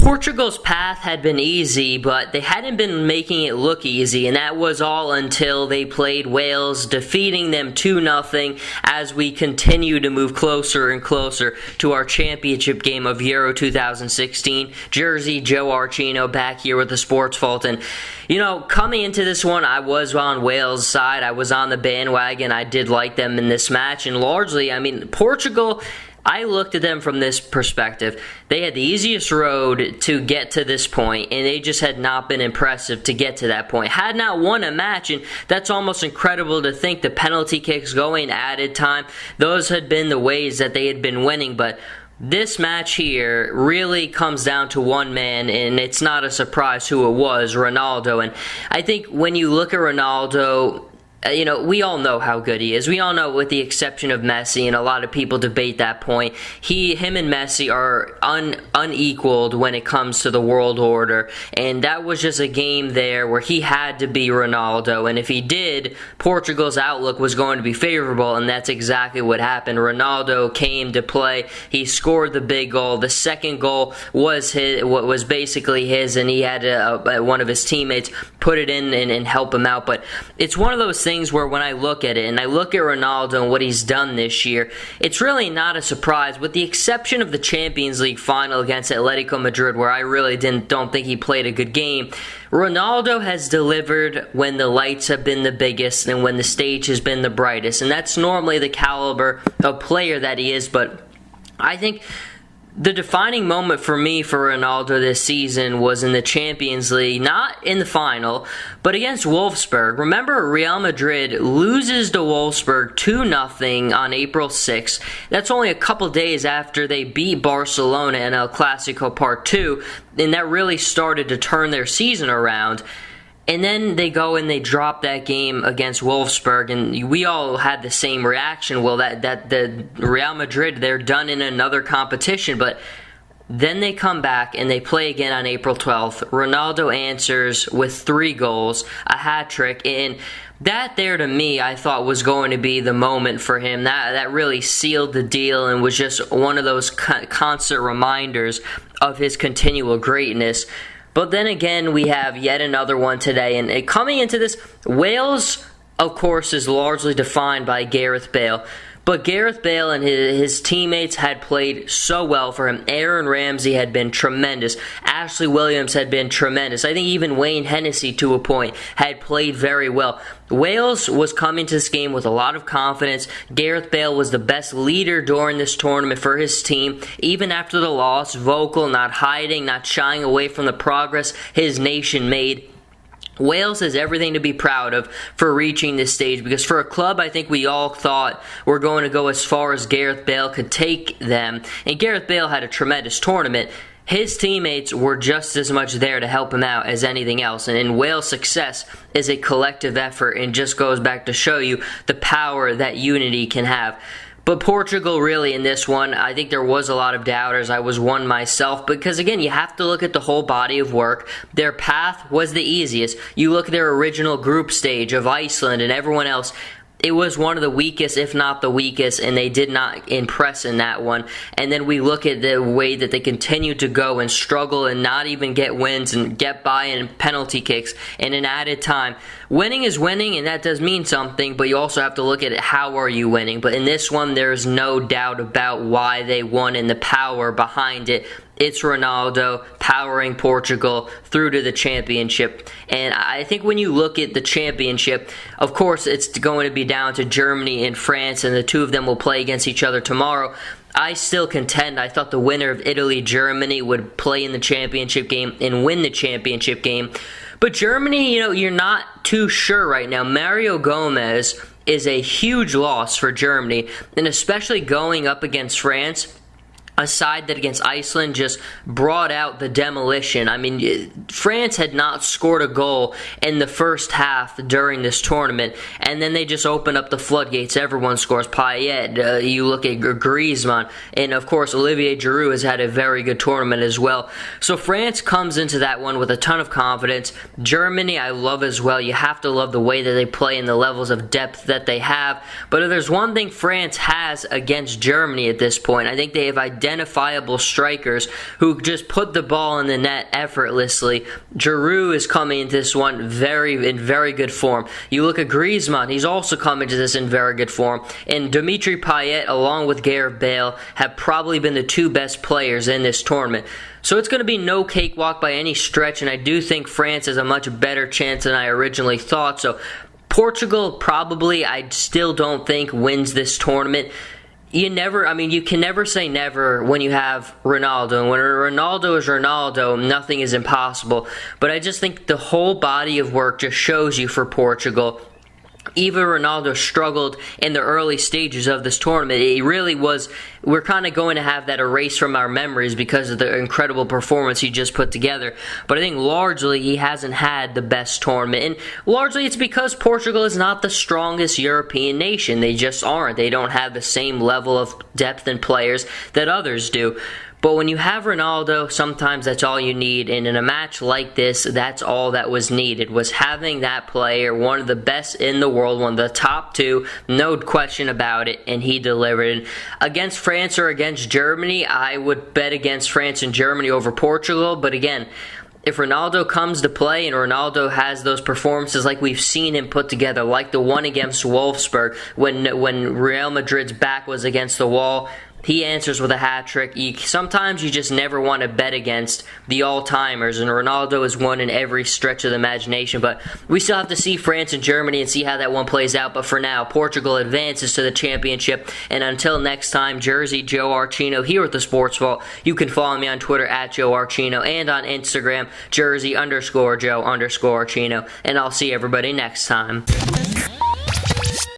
Portugal's path had been easy, but they hadn't been making it look easy, and that was all until they played Wales, defeating them 2-0 as we continue to move closer and closer to our championship game of Euro 2016. Jersey Joe Archino back here with the Sports Fault, and coming into this one, I was on Wales' side. I was on the bandwagon. I did like them in this match, and largely, Portugal, I looked at them from this perspective. They had the easiest road to get to this point, and they just had not been impressive to get to that point. Had not won a match, and that's almost incredible to think. The penalty kicks going, added time, those had been the ways that they had been winning, but this match here really comes down to one man, and it's not a surprise who it was, Ronaldo. And I think when you look at Ronaldo, we all know how good he is. We all know, with the exception of Messi, and a lot of people debate that point, him and Messi are unequaled when it comes to the world order, and that was just a game there where he had to be Ronaldo, and if he did, Portugal's outlook was going to be favorable, and that's exactly what happened. Ronaldo came to play. He scored the big goal. The second goal was basically his, and he had one of his teammates put it in and help him out. But it's one of those things where when I look at it, and I look at Ronaldo and what he's done this year, it's really not a surprise, with the exception of the Champions League final against Atletico Madrid, where I really don't think he played a good game. Ronaldo has delivered when the lights have been the biggest and when the stage has been the brightest, and that's normally the caliber of player that he is. But I think the defining moment for me for Ronaldo this season was in the Champions League, not in the final, but against Wolfsburg. Remember, Real Madrid loses to Wolfsburg 2-0 on April 6th. That's only a couple days after they beat Barcelona in El Clasico Part 2, and that really started to turn their season around. And then they go and they drop that game against Wolfsburg, and we all had the same reaction. Well, that the Real Madrid, they're done in another competition. But then they come back and they play again on April 12th. Ronaldo answers with 3 goals, a hat-trick, and that there to me I thought was going to be the moment for him. That really sealed the deal and was just one of those constant reminders of his continual greatness. But then again, we have yet another one today, and coming into this, Wales, of course, is largely defined by Gareth Bale. But Gareth Bale and his teammates had played so well for him. Aaron Ramsey had been tremendous. Ashley Williams had been tremendous. I think even Wayne Hennessy, to a point, had played very well. Wales was coming to this game with a lot of confidence. Gareth Bale was the best leader during this tournament for his team. Even after the loss, vocal, not hiding, not shying away from the progress his nation made. Wales has everything to be proud of for reaching this stage, because for a club I think we all thought were going to go as far as Gareth Bale could take them, and Gareth Bale had a tremendous tournament. His teammates were just as much there to help him out as anything else, and in Wales' success is a collective effort, and just goes back to show you the power that unity can have. But Portugal, really, in this one, I think there was a lot of doubters. I was one myself, because again, you have to look at the whole body of work. Their path was the easiest. You look at their original group stage of Iceland and everyone else, it was one of the weakest, if not the weakest, and they did not impress in that one. And then we look at the way that they continue to go and struggle and not even get wins and get by in penalty kicks and in added time. Winning is winning, and that does mean something, but you also have to look at it, how are you winning? But in this one, there's no doubt about why they won and the power behind it. It's Ronaldo powering Portugal through to the championship. And I think when you look at the championship, of course, it's going to be down to Germany and France, and the two of them will play against each other tomorrow. I still contend, I thought the winner of Italy-Germany would play in the championship game and win the championship game. But Germany, you're not too sure right now. Mario Gomez is a huge loss for Germany, and especially going up against France, a side that against Iceland just brought out the demolition. I mean, France had not scored a goal in the first half during this tournament, and then they just opened up the floodgates. Everyone scores. Payet, you look at Griezmann, and of course Olivier Giroud has had a very good tournament as well. So France comes into that one with a ton of confidence. Germany I love as well. You have to love the way that they play and the levels of depth that they have. But if there's one thing France has against Germany at this point, I think they have identified identifiable strikers who just put the ball in the net effortlessly. Giroud is coming into this one in very good form. You look at Griezmann, he's also coming to this in very good form. And Dimitri Payet, along with Gareth Bale, have probably been the two best players in this tournament. So it's going to be no cakewalk by any stretch, and I do think France has a much better chance than I originally thought. So Portugal probably, I still don't think, wins this tournament. You can never say never when you have Ronaldo. And when Ronaldo is Ronaldo, nothing is impossible. But I just think the whole body of work just shows you for Portugal. Even Ronaldo struggled in the early stages of this tournament. It really was, we're kind of going to have that erased from our memories because of the incredible performance he just put together. But I think largely he hasn't had the best tournament. And largely it's because Portugal is not the strongest European nation. They just aren't. They don't have the same level of depth in players that others do. But when you have Ronaldo, sometimes that's all you need. And in a match like this, that's all that was needed, was having that player, one of the best in the world, one of the top two, no question about it, and he delivered. Against France or against Germany, I would bet against France and Germany over Portugal. But again, if Ronaldo comes to play and Ronaldo has those performances like we've seen him put together, like the one against Wolfsburg when Real Madrid's back was against the wall, he answers with a hat trick. Sometimes you just never want to bet against the all-timers, and Ronaldo is one in every stretch of the imagination. But we still have to see France and Germany and see how that one plays out. But for now, Portugal advances to the championship. And until next time, Jersey Joe Archino here at the Sports Vault. You can follow me on Twitter at Joe Archino and on Instagram, Jersey_Joe_Archino. And I'll see everybody next time.